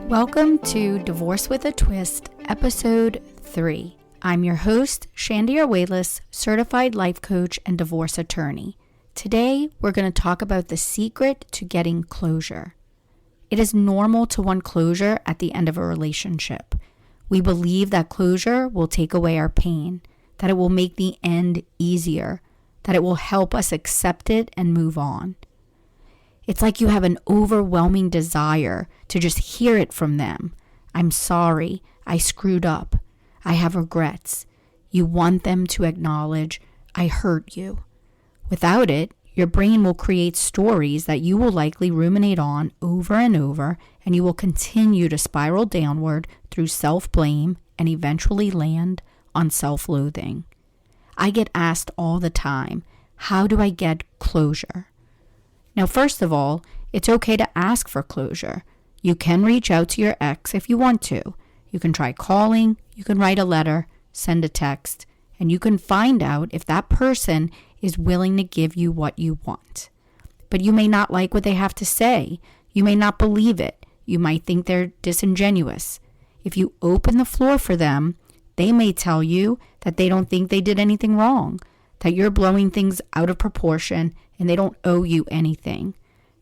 Welcome to Divorce with a Twist, Episode 3. I'm your host, Shandy Arwalis, certified life coach and divorce attorney. Today, we're going to talk about the secret to getting closure. It is normal to want closure at the end of a relationship. We believe that closure will take away our pain, that it will make the end easier, that it will help us accept it and move on. It's like you have an overwhelming desire to just hear it from them. I'm sorry, I screwed up, I have regrets. You want them to acknowledge, I hurt you. Without it, your brain will create stories that you will likely ruminate on over and over, and you will continue to spiral downward through self-blame and eventually land on self-loathing. I get asked all the time, how do I get closure? Now, first of all, it's okay to ask for closure. You can reach out to your ex if you want to. You can try calling, you can write a letter, send a text, and you can find out if that person is willing to give you what you want. But you may not like what they have to say. You may not believe it. You might think they're disingenuous. If you open the floor for them, they may tell you that they don't think they did anything wrong, that you're blowing things out of proportion and they don't owe you anything.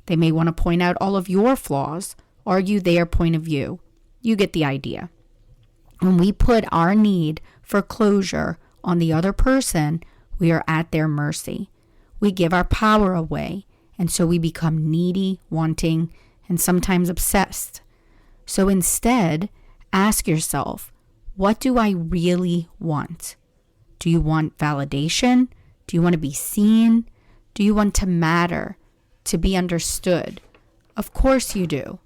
They may want to point out all of your flaws, argue their point of view. You get the idea. When we put our need for closure on the other person, we are at their mercy. We give our power away, and so we become needy, wanting, and sometimes obsessed. So instead, ask yourself, what do I really want? Do you want validation? Do you want to be seen? Do you want to matter, to be understood? Of course you do.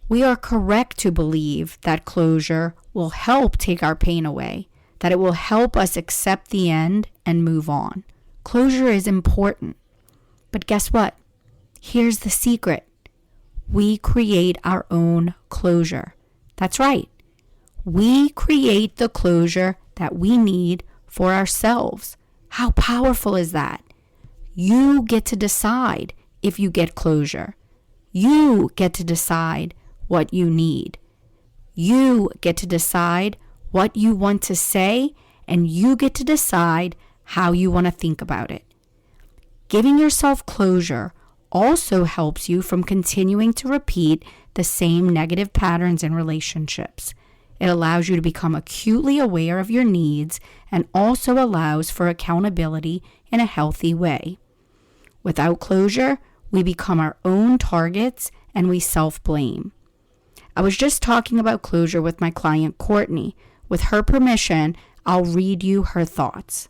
We are correct to believe that closure will help take our pain away, that it will help us accept the end and move on. Closure is important. But guess what? Here's the secret. We create our own closure. That's right. We create the closure that we need for ourselves. How powerful is that? You get to decide if you get closure. You get to decide what you need. You get to decide what you want to say, and you get to decide how you want to think about it. Giving yourself closure also helps you from continuing to repeat the same negative patterns in relationships. It allows you to become acutely aware of your needs and also allows for accountability in a healthy way. Without closure, we become our own targets and we self-blame. I was just talking about closure with my client, Courtney. With her permission, I'll read you her thoughts.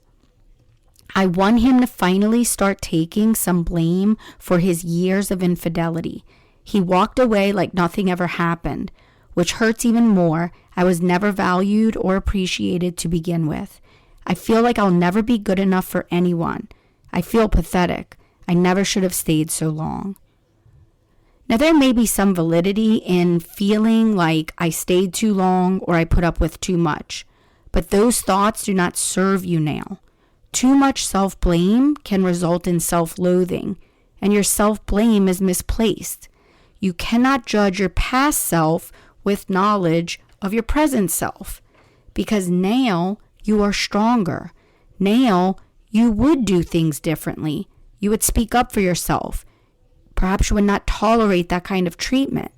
I want him to finally start taking some blame for his years of infidelity. He walked away like nothing ever happened, which hurts even more. I was never valued or appreciated to begin with. I feel like I'll never be good enough for anyone. I feel pathetic. I never should have stayed so long. Now, there may be some validity in feeling like I stayed too long or I put up with too much, but those thoughts do not serve you now. Too much self-blame can result in self-loathing, and your self-blame is misplaced. You cannot judge your past self with knowledge of your present self, because now you are stronger. Now you would do things differently. You would speak up for yourself. Perhaps you would not tolerate that kind of treatment.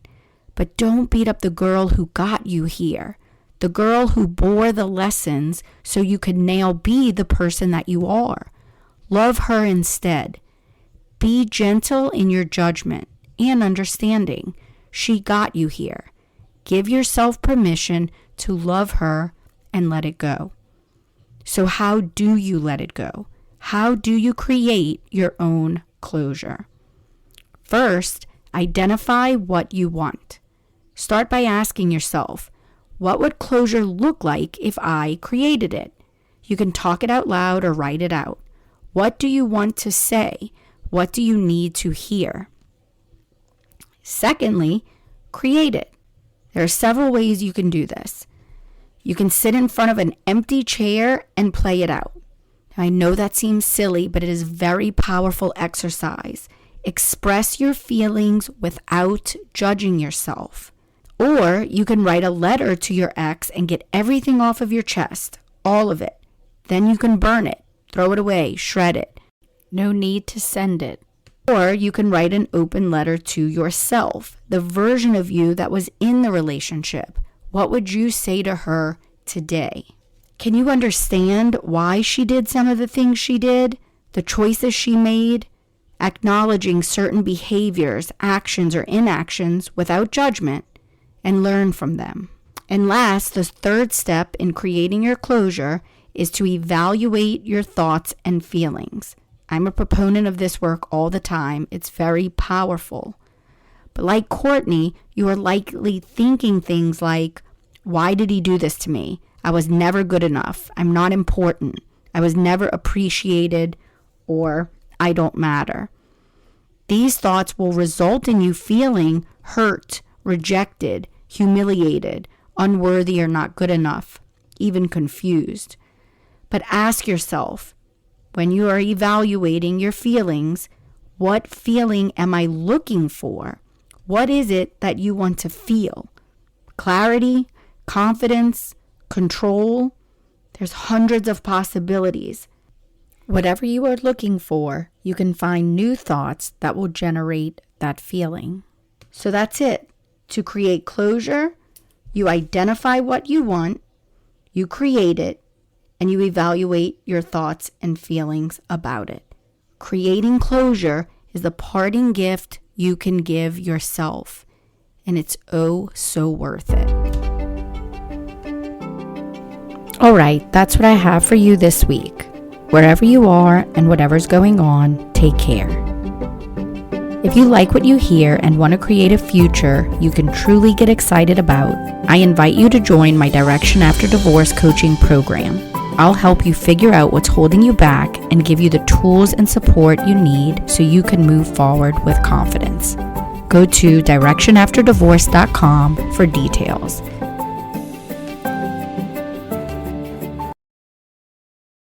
But don't beat up the girl who got you here, the girl who bore the lessons so you could now be the person that you are. Love her instead. Be gentle in your judgment and understanding. She got you here. Give yourself permission to love her and let it go. So how do you let it go? How do you create your own closure? First, identify what you want. Start by asking yourself, what would closure look like if I created it? You can talk it out loud or write it out. What do you want to say? What do you need to hear? Secondly, create it. There are several ways you can do this. You can sit in front of an empty chair and play it out. I know that seems silly, but it is a very powerful exercise. Express your feelings without judging yourself. Or you can write a letter to your ex and get everything off of your chest, all of it. Then you can burn it, throw it away, shred it. No need to send it. Or you can write an open letter to yourself, the version of you that was in the relationship. What would you say to her today? Can you understand why she did some of the things she did, the choices she made? Acknowledging certain behaviors, actions, or inactions without judgment, and learn from them. And last, the third step in creating your closure is to evaluate your thoughts and feelings. I'm a proponent of this work all the time. It's very powerful. But like Courtney, you are likely thinking things like, why did he do this to me? I was never good enough. I'm not important. I was never appreciated, or I don't matter. These thoughts will result in you feeling hurt, rejected, humiliated, unworthy or not good enough, even confused. But ask yourself, when you are evaluating your feelings, what feeling am I looking for? What is it that you want to feel? Clarity, confidence, control? There's hundreds of possibilities. Whatever you are looking for, you can find new thoughts that will generate that feeling. So that's it. To create closure, you identify what you want, you create it, and you evaluate your thoughts and feelings about it. Creating closure is the parting gift you can give yourself, and it's oh so worth it. All right, that's what I have for you this week. Wherever you are and whatever's going on, take care. If you like what you hear and want to create a future you can truly get excited about, I invite you to join my Direction After Divorce coaching program. I'll help you figure out what's holding you back and give you the tools and support you need so you can move forward with confidence. Go to directionafterdivorce.com for details.